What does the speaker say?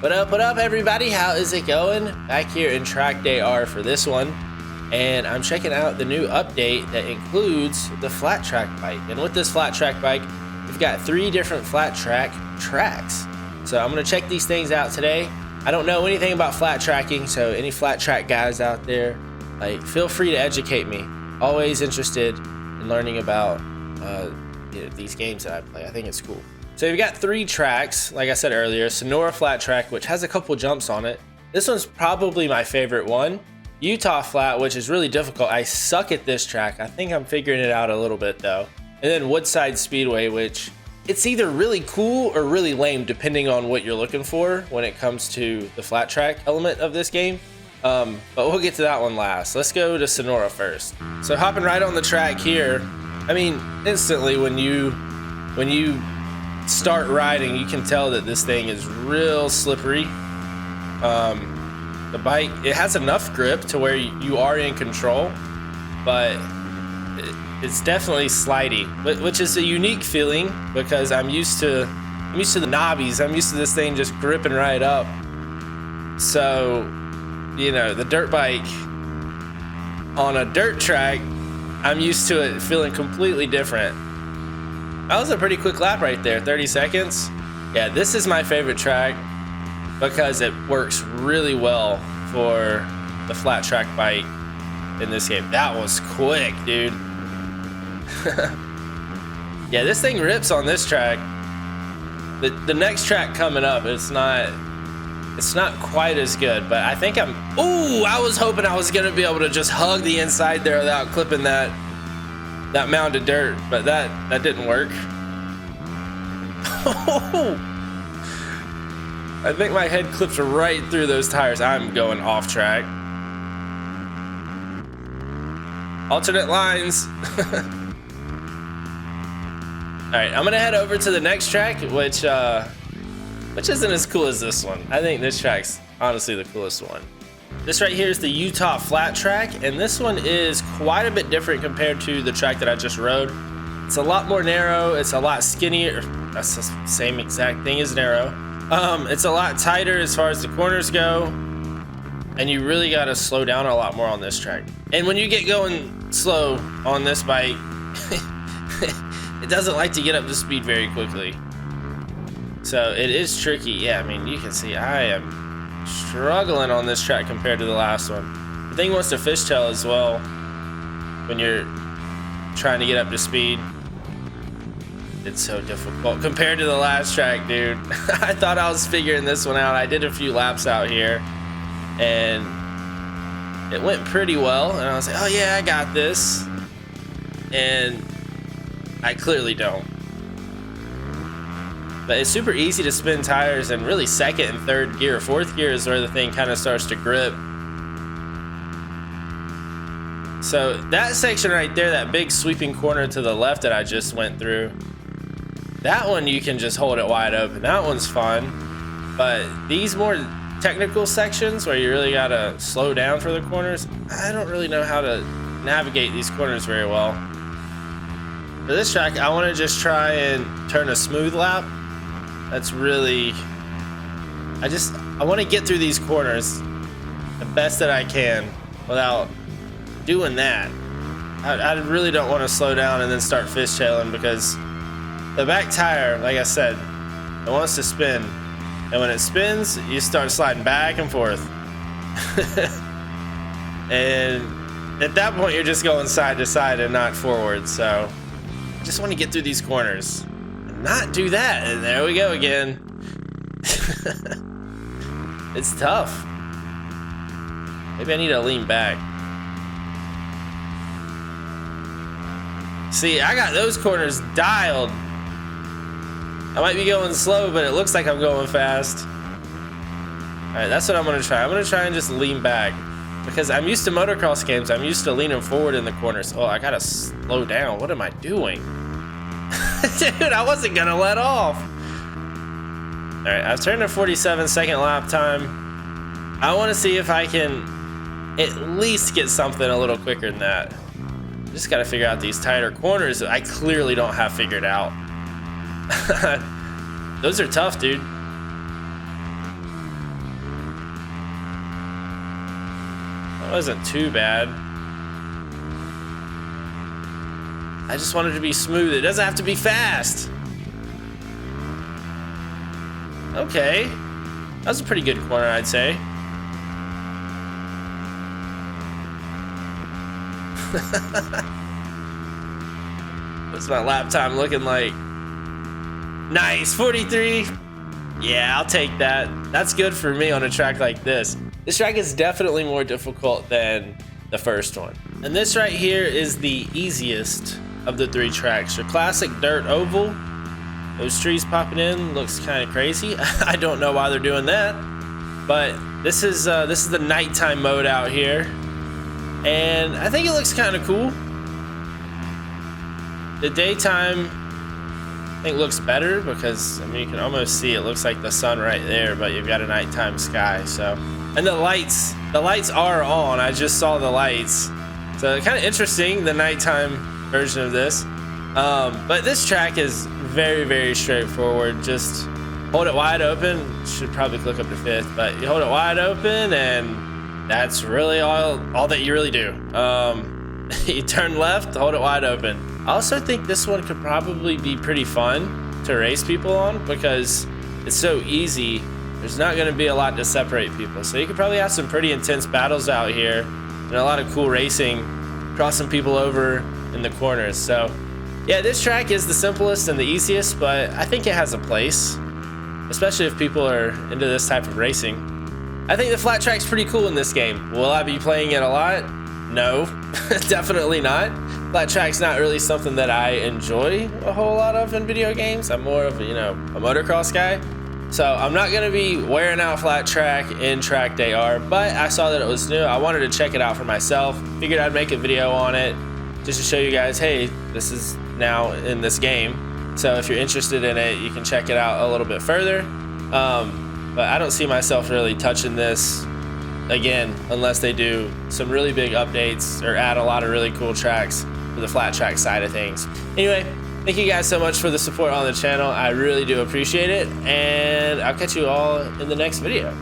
What up everybody? How is it going? Back here in TrackDayR for this one. And I'm checking out the new update that includes the flat track bike. And with this flat track bike, we've got 3 different flat track tracks. So I'm gonna check these things out today. I don't know anything about flat tracking, so any flat track guys out there, like, feel free to educate me. Always interested in learning about these games that I play. I think it's cool. So you've got 3 tracks, like I said earlier. Sonora flat track, which has a couple jumps on it. This one's probably my favorite one. Utah flat, which is really difficult. I suck at this track. I think I'm figuring it out a little bit though. And then Woodside Speedway, which it's either really cool or really lame depending on what you're looking for when it comes to the flat track element of this game. But we'll get to that one last. Let's go to Sonora first. So hopping right on the track here, I mean, instantly when you start riding, you can tell that this thing is real slippery. The bike, it has enough grip to where you are in control, but it's definitely slidey, which is a unique feeling because I'm used to the knobbies. I'm used to this thing just gripping right up. So, you know, the dirt bike on a dirt track, I'm used to it feeling completely different. That was a pretty quick lap right there, 30 seconds. Yeah, this is my favorite track because it works really well for the flat track bike in this game. That was quick, dude. Yeah, this thing rips on this track. The next track coming up, it's not quite as good, but I think I was hoping I was gonna be able to just hug the inside there without clipping that mound of dirt, but that didn't work. I think my head clipped right through those tires. I'm going off track. Alternate lines. All right, I'm gonna head over to the next track, which isn't as cool as this one. I think this track's honestly the coolest one. This right here is the Utah flat track, and this one is quite a bit different compared to the track that I just rode. It's a lot more narrow, it's a lot skinnier. That's the same exact thing as narrow. It's a lot tighter as far as the corners go, and you really gotta slow down a lot more on this track. And when you get going slow on this bike, it doesn't like to get up to speed very quickly. So it is tricky. Yeah, I mean, you can see I am struggling on this track compared to the last one. The thing wants to fishtail as well when you're trying to get up to speed. It's so difficult compared to the last track, dude. I thought I was figuring this one out. I did a few laps out here and it went pretty well, and I was like, oh yeah, I got this. And I clearly don't. But it's super easy to spin tires, and really second and third gear. 4th gear is where the thing kind of starts to grip. So that section right there, that big sweeping corner to the left that I just went through, that one you can just hold it wide open. That one's fun. But these more technical sections where you really gotta slow down for the corners, I don't really know how to navigate these corners very well. For this track, I want to just try and turn a smooth lap. That's really, I want to get through these corners the best that I can without doing that. I really don't want to slow down and then start fishtailing, because the back tire, like I said, it wants to spin. And when it spins, you start sliding back and forth. And at that point, you're just going side to side and not forward. So I just want to get through these corners and not do that. And there we go again. It's tough. Maybe I need to lean back. See, I got those corners dialed. I might be going slow, but it looks like I'm going fast. All right, that's what I'm gonna try. I'm gonna try and just lean back, because I'm used to motocross games. I'm used to leaning forward in the corners. Oh, I gotta slow down. What am I doing? Dude, I wasn't gonna let off. All right, I've turned a 47-second lap time. I wanna see if I can at least get something a little quicker than that. Just gotta figure out these tighter corners that I clearly don't have figured out. Those are tough, dude. wasn't too bad. I just wanted to be smooth. It doesn't have to be fast. Okay. That was a pretty good corner, I'd say. What's my lap time looking like? Nice, 43. Yeah, I'll take that. That's good for me on a track like this. This track is definitely more difficult than the first one. And this right here is the easiest of the 3 tracks. Your classic dirt oval. Those trees popping in looks kind of crazy. I don't know why they're doing that, but this is the nighttime mode out here, and I think it looks kind of cool. The daytime, I think, looks better because I mean you can almost see it looks like the sun right there, but you've got a nighttime sky. So, and the lights are on. I just saw the lights, so kind of interesting, the nighttime version of this. But this track is very, very straightforward. Just hold it wide open. Should probably click up to 5th, but you hold it wide open, and that's really all that you really do. You turn left, hold it wide open. I also think this one could probably be pretty fun to race people on because it's so easy. There's not going to be a lot to separate people, so you could probably have some pretty intense battles out here and a lot of cool racing, crossing people over in the corners. So yeah, this track is the simplest and the easiest, but I think it has a place, especially if people are into this type of racing. I think the flat track's pretty cool in this game. Will I be playing it a lot? No, definitely not. Flat track's not really something that I enjoy a whole lot of in video games. I'm more of a motocross guy. So I'm not gonna be wearing out flat track in TrackDayR, but I saw that it was new. I wanted to check it out for myself. Figured I'd make a video on it just to show you guys, hey, this is now in this game. So if you're interested in it, you can check it out a little bit further. But I don't see myself really touching this again unless they do some really big updates or add a lot of really cool tracks for the flat track side of things. Anyway, thank you guys so much for the support on the channel. I really do appreciate it, and I'll catch you all in the next video.